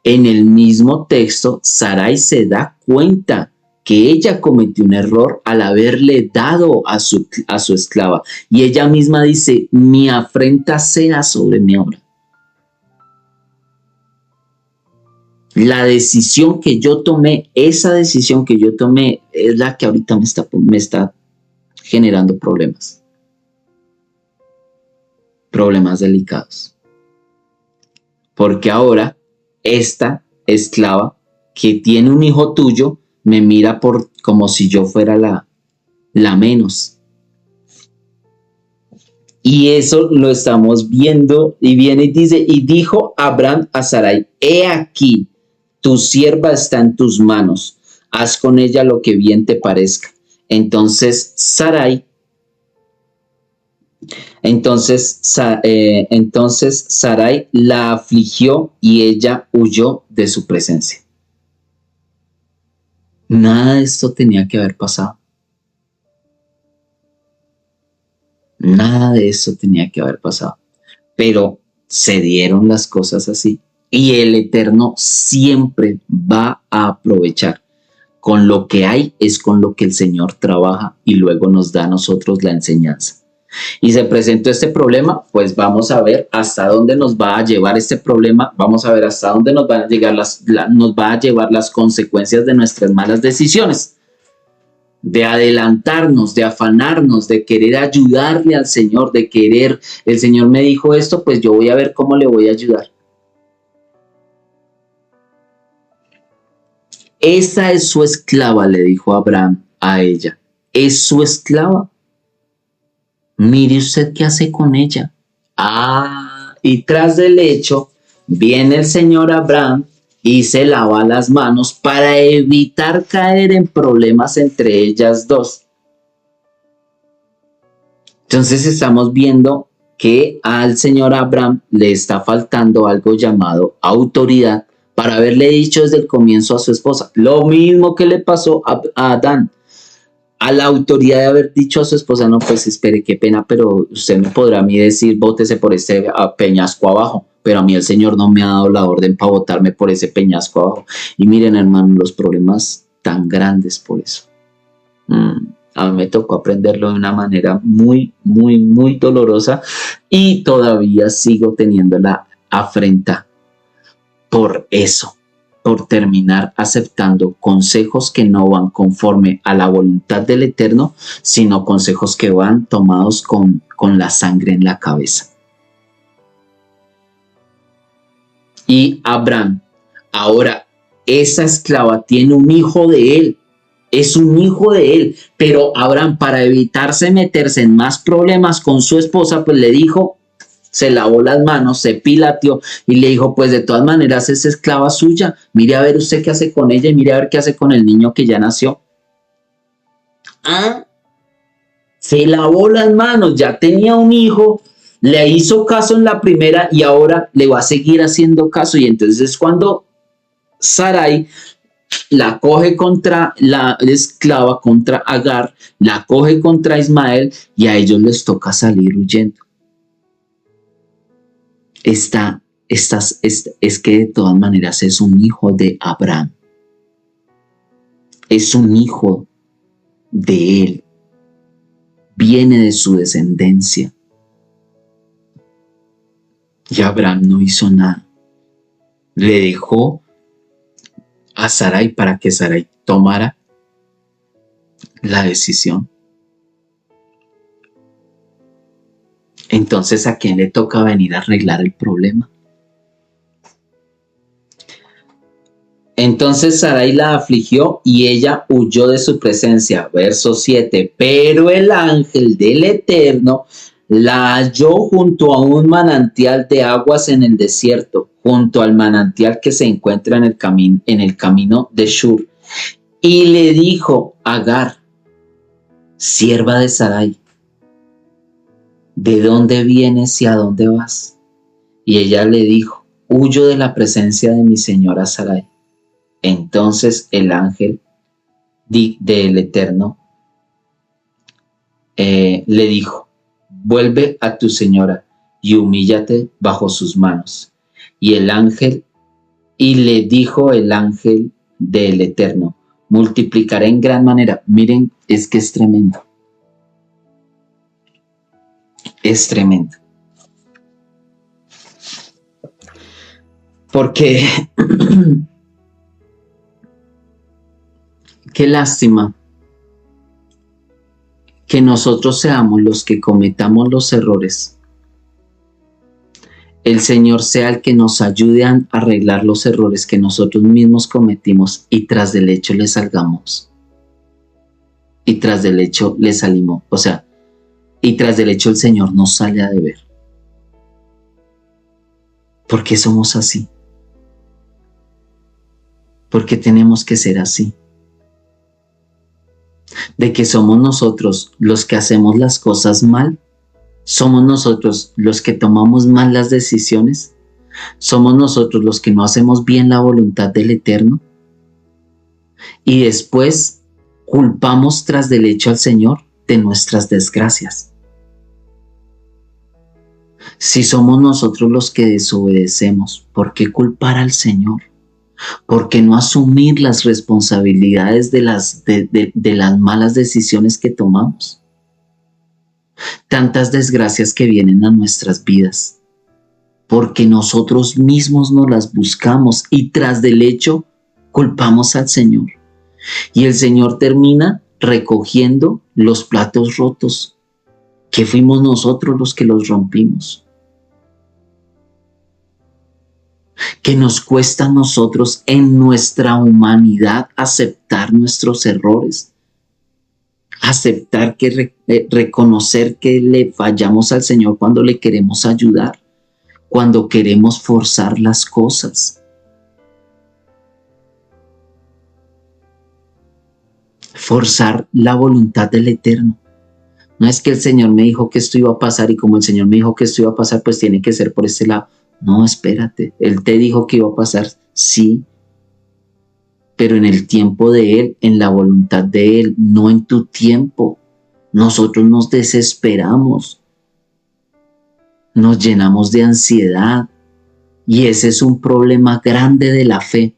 En el mismo texto, Sarai se da cuenta que ella cometió un error al haberle dado a su esclava. Y ella misma dice: mi afrenta sea sobre mi obra. La decisión que yo tomé, esa decisión que yo tomé es la que ahorita me está generando problemas. Problemas delicados. Porque ahora esta esclava que tiene un hijo tuyo me mira como si yo fuera la menos. Y eso lo estamos viendo, y viene y dice: y dijo Abraham a Sarai: he aquí, tu sierva está en tus manos, haz con ella lo que bien te parezca. Entonces Sarai la afligió y ella huyó de su presencia. Nada de esto tenía que haber pasado. Nada de eso tenía que haber pasado. Pero se dieron las cosas así. Y el Eterno siempre va a aprovechar. Con lo que hay es con lo que el Señor trabaja y luego nos da a nosotros la enseñanza. Y se presentó este problema, pues vamos a ver hasta dónde nos va a llevar este problema, vamos a ver hasta dónde nos van a llegar nos va a llevar las consecuencias de nuestras malas decisiones, de adelantarnos, de afanarnos, de querer ayudarle al Señor, de querer, el Señor me dijo esto, pues yo voy a ver cómo le voy a ayudar. Esa es su esclava, le dijo Abraham a ella, es su esclava. Mire usted qué hace con ella. Y tras del hecho, viene el señor Abraham y se lava las manos para evitar caer en problemas entre ellas dos. Entonces estamos viendo que al señor Abraham le está faltando algo llamado autoridad para haberle dicho desde el comienzo a su esposa. Lo mismo que le pasó a Adán. A la autoridad de haber dicho a su esposa: no, pues espere, qué pena, pero usted me podrá a mí decir, bótese por este peñasco abajo, pero a mí el Señor no me ha dado la orden para botarme por ese peñasco abajo. Y miren, hermano, los problemas tan grandes por eso. A mí me tocó aprenderlo de una manera muy, muy, muy dolorosa y todavía sigo teniendo la afrenta por eso, por terminar aceptando consejos que no van conforme a la voluntad del Eterno, sino consejos que van tomados con la sangre en la cabeza. Y Abraham, ahora esa esclava tiene un hijo de él, es un hijo de él, pero Abraham, para evitarse meterse en más problemas con su esposa, pues le dijo, se lavó las manos, se pilateó y le dijo: pues de todas maneras es esclava suya, mire a ver usted qué hace con ella y mire a ver qué hace con el niño que ya nació. Se lavó las manos, ya tenía un hijo, le hizo caso en la primera y ahora le va a seguir haciendo caso. Y entonces es cuando Sarai la coge contra la esclava, contra Agar, la coge contra Ismael, y a ellos les toca salir huyendo. es que de todas maneras es un hijo de Abraham. Es un hijo de él. Viene de su descendencia. Y Abraham no hizo nada. Le dejó a Sarai para que Sarai tomara la decisión. Entonces, ¿a quién le toca venir a arreglar el problema? Entonces Sarai la afligió y ella huyó de su presencia. Verso 7. Pero el ángel del Eterno la halló junto a un manantial de aguas en el desierto, junto al manantial que se encuentra en el camino de Shur. Y le dijo a Agar, sierva de Sarai, ¿de dónde vienes y a dónde vas? Y ella le dijo, huyo de la presencia de mi señora Sarai. Entonces el ángel del Eterno le dijo, vuelve a tu señora y humíllate bajo sus manos. Y le dijo el ángel del Eterno, multiplicaré en gran manera. Miren, es que es tremendo. Es tremendo. Porque qué lástima que nosotros seamos los que cometamos los errores. El Señor sea el que nos ayude a arreglar los errores que nosotros mismos cometimos y tras del hecho le salgamos. Y tras del hecho le salimos. O sea, y tras del hecho el Señor nos sale a deber. ¿Por qué somos así? ¿Por qué tenemos que ser así? De que somos nosotros los que hacemos las cosas mal, somos nosotros los que tomamos mal las decisiones, somos nosotros los que no hacemos bien la voluntad del Eterno y después culpamos tras del hecho al Señor de nuestras desgracias. Si somos nosotros los que desobedecemos, ¿por qué culpar al Señor? ¿Por qué no asumir las responsabilidades de las malas decisiones que tomamos? Tantas desgracias que vienen a nuestras vidas, porque nosotros mismos nos las buscamos y tras del hecho culpamos al Señor. Y el Señor termina recogiendo los platos rotos, que fuimos nosotros los que los rompimos. Que nos cuesta a nosotros en nuestra humanidad aceptar nuestros errores, aceptar reconocer que le fallamos al Señor cuando le queremos ayudar, cuando queremos forzar las cosas. Forzar la voluntad del Eterno. No es que el Señor me dijo que esto iba a pasar y como el Señor me dijo que esto iba a pasar, pues tiene que ser por este lado. No, espérate, Él te dijo que iba a pasar, sí, pero en el tiempo de Él, en la voluntad de Él, no en tu tiempo. Nosotros nos desesperamos, nos llenamos de ansiedad y ese es un problema grande de la fe.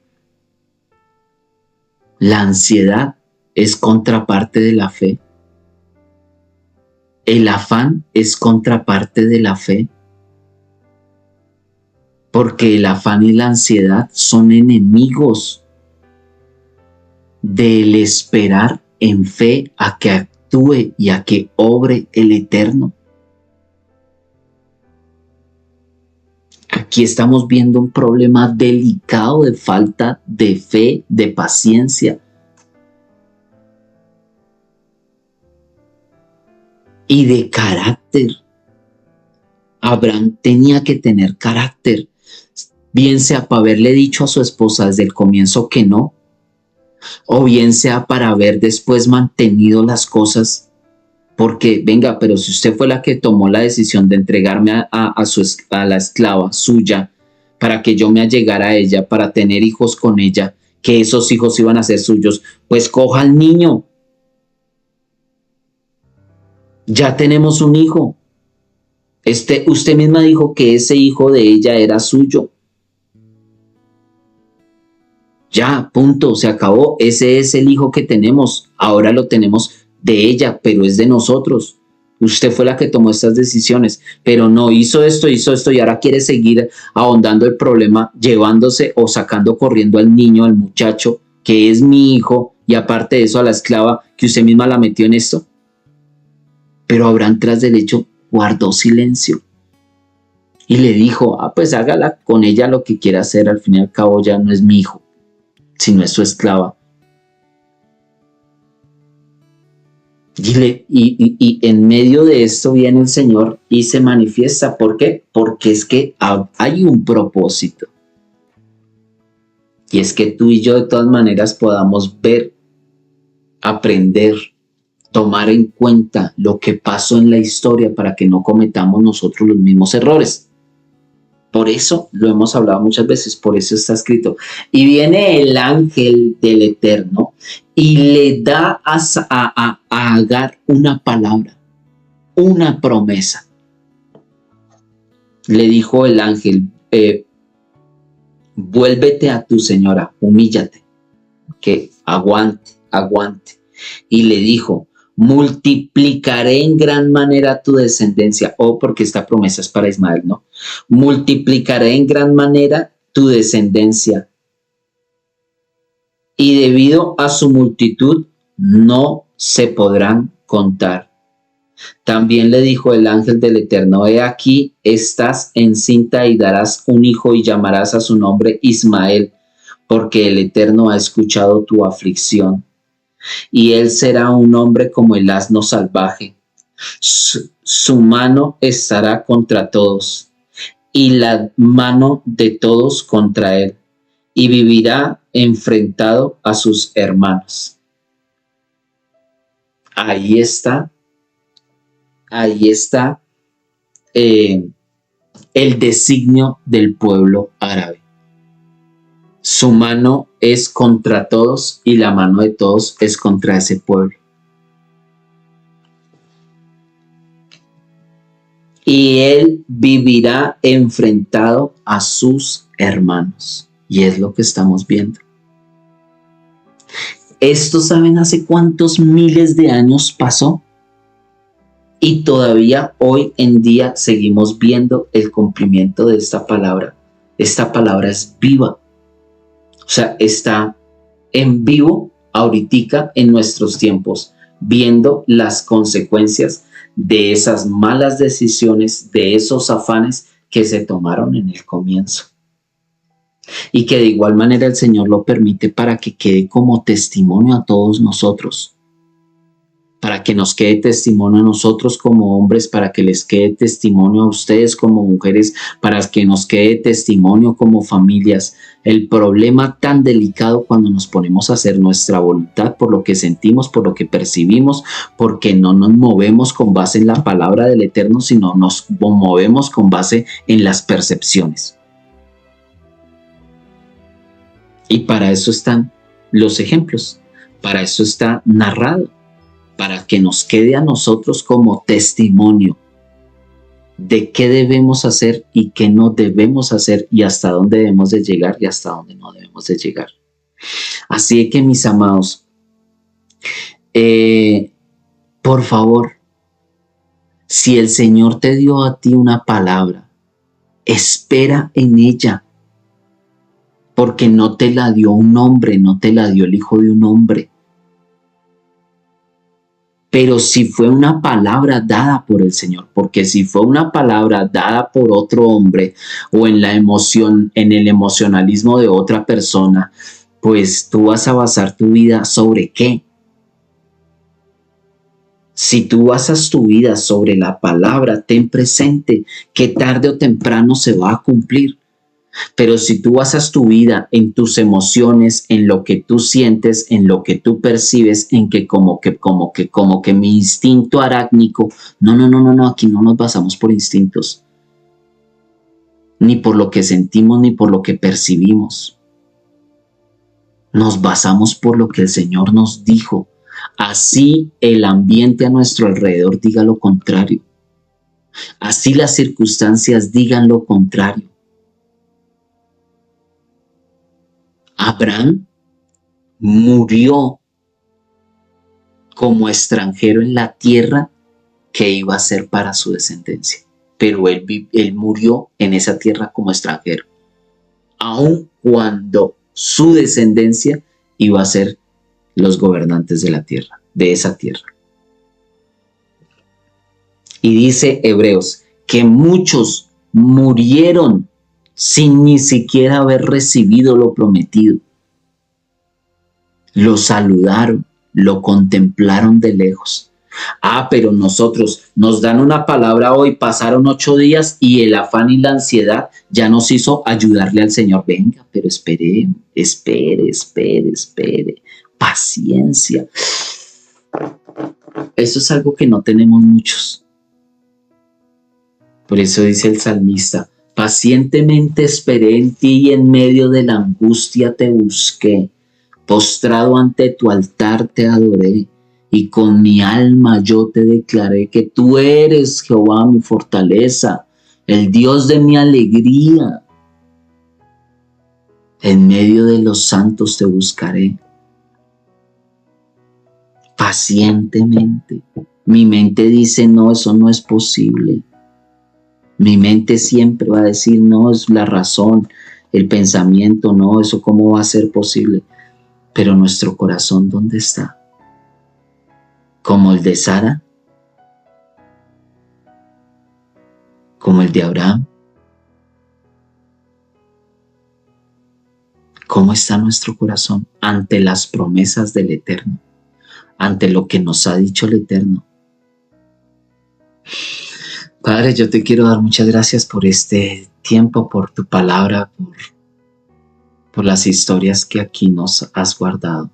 La ansiedad es contraparte de la fe. El afán es contraparte de la fe. Porque el afán y la ansiedad son enemigos del esperar en fe a que actúe y a que obre el Eterno. Aquí estamos viendo un problema delicado de falta de fe, de paciencia y de carácter. Abraham tenía que tener carácter. Bien sea para haberle dicho a su esposa desde el comienzo que no, o bien sea para haber después mantenido las cosas, porque venga, pero si usted fue la que tomó la decisión de entregarme a la esclava suya, para que yo me allegara a ella, para tener hijos con ella, que esos hijos iban a ser suyos, pues coja al niño. Ya tenemos un hijo. Usted misma dijo que ese hijo de ella era suyo. Ya, punto, se acabó. Ese es el hijo que tenemos. Ahora lo tenemos de ella, pero es de nosotros. Usted fue la que tomó estas decisiones, pero no hizo esto y ahora quiere seguir ahondando el problema, llevándose o sacando corriendo al niño, al muchacho, que es mi hijo, y aparte de eso a la esclava que usted misma la metió en esto. Pero Abraham, tras del hecho, guardó silencio y le dijo, pues hágala con ella lo que quiera hacer, al fin y al cabo ya no es mi hijo, sino es su esclava. Y en medio de esto viene el Señor y se manifiesta. ¿Por qué? Porque es que hay un propósito. Y es que tú y yo de todas maneras podamos ver, aprender, tomar en cuenta lo que pasó en la historia para que no cometamos nosotros los mismos errores. Por eso lo hemos hablado muchas veces, por eso está escrito. Y viene el ángel del Eterno y le da a Agar una palabra, una promesa. Le dijo el ángel, vuélvete a tu señora, humíllate, que aguante. Y le dijo, multiplicaré en gran manera tu descendencia. Porque esta promesa es para Ismael, ¿no? Multiplicaré en gran manera tu descendencia. Y debido a su multitud, no se podrán contar. También le dijo el ángel del Eterno, he aquí, estás encinta y darás un hijo y llamarás a su nombre Ismael, porque el Eterno ha escuchado tu aflicción. Y él será un hombre como el asno salvaje. Su mano estará contra todos, y la mano de todos contra él, y vivirá enfrentado a sus hermanos. Ahí está el designio del pueblo árabe. Su mano es contra todos y la mano de todos es contra ese pueblo. Y él vivirá enfrentado a sus hermanos. Y es lo que estamos viendo. Esto, ¿saben hace cuántos miles de años pasó? Y todavía hoy en día seguimos viendo el cumplimiento de esta palabra. Esta palabra es viva. O sea, está en vivo ahorita en nuestros tiempos, viendo las consecuencias de esas malas decisiones, de esos afanes que se tomaron en el comienzo. Y que de igual manera el Señor lo permite para que quede como testimonio a todos nosotros. Para que nos quede testimonio a nosotros como hombres, para que les quede testimonio a ustedes como mujeres, para que nos quede testimonio como familias. El problema tan delicado cuando nos ponemos a hacer nuestra voluntad por lo que sentimos, por lo que percibimos, porque no nos movemos con base en la palabra del Eterno, sino nos movemos con base en las percepciones. Y para eso están los ejemplos, para eso está narrado, para que nos quede a nosotros como testimonio de qué debemos hacer y qué no debemos hacer y hasta dónde debemos de llegar y hasta dónde no debemos de llegar. Así que, mis amados, por favor, si el Señor te dio a ti una palabra, espera en ella, porque no te la dio un hombre, no te la dio el hijo de un hombre. Pero si fue una palabra dada por el Señor, porque si fue una palabra dada por otro hombre o en la emoción, en el emocionalismo de otra persona, pues tú vas a basar tu vida ¿sobre qué? Si tú basas tu vida sobre la palabra, ten presente que tarde o temprano se va a cumplir. Pero si tú basas tu vida en tus emociones, en lo que tú sientes, en lo que tú percibes, en que como que mi instinto arácnico, no, aquí no nos basamos por instintos, ni por lo que sentimos, ni por lo que percibimos. Nos basamos por lo que el Señor nos dijo, así el ambiente a nuestro alrededor diga lo contrario. Así las circunstancias digan lo contrario. Abraham murió como extranjero en la tierra que iba a ser para su descendencia. Pero él murió en esa tierra como extranjero, aun cuando su descendencia iba a ser los gobernantes de la tierra, de esa tierra. Y dice Hebreos que muchos murieron sin ni siquiera haber recibido lo prometido. Lo saludaron, lo contemplaron de lejos. Pero nosotros nos dan una palabra hoy, pasaron 8 días y el afán y la ansiedad ya nos hizo ayudarle al Señor. Venga, pero espere. Paciencia. Eso es algo que no tenemos muchos. Por eso dice el salmista, pacientemente esperé en ti y en medio de la angustia te busqué. Postrado ante tu altar te adoré y con mi alma yo te declaré que tú eres Jehová mi fortaleza, el Dios de mi alegría. En medio de los santos te buscaré. Pacientemente. Mi mente dice, no, eso no es posible. Mi mente siempre va a decir, no, es la razón, el pensamiento, no, eso cómo va a ser posible. Pero nuestro corazón, ¿dónde está? Como el de Sara, como el de Abraham. ¿Cómo está nuestro corazón ante las promesas del Eterno? Ante lo que nos ha dicho el Eterno. Padre, yo te quiero dar muchas gracias por este tiempo, por tu palabra, por las historias que aquí nos has guardado,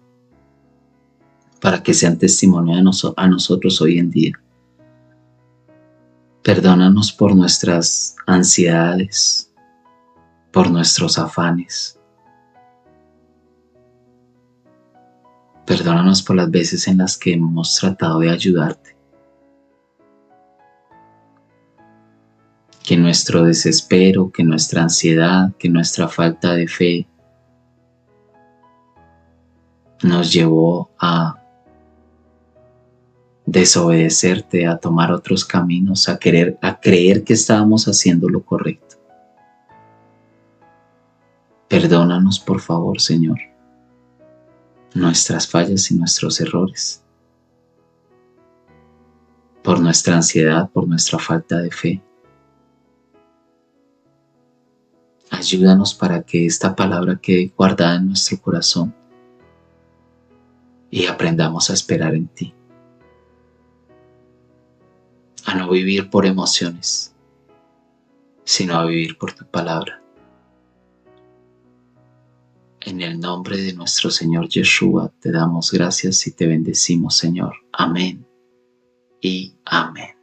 para que sean testimonio a nosotros hoy en día. Perdónanos por nuestras ansiedades, por nuestros afanes. Perdónanos por las veces en las que hemos tratado de ayudarte. Que nuestro desespero, que nuestra ansiedad, que nuestra falta de fe nos llevó a desobedecerte, a tomar otros caminos, a creer que estábamos haciendo lo correcto. Perdónanos, por favor, Señor, nuestras fallas y nuestros errores, por nuestra ansiedad, por nuestra falta de fe. Ayúdanos para que esta palabra quede guardada en nuestro corazón y aprendamos a esperar en ti, a no vivir por emociones, sino a vivir por tu palabra. En el nombre de nuestro Señor Yeshua te damos gracias y te bendecimos, Señor. Amén y amén.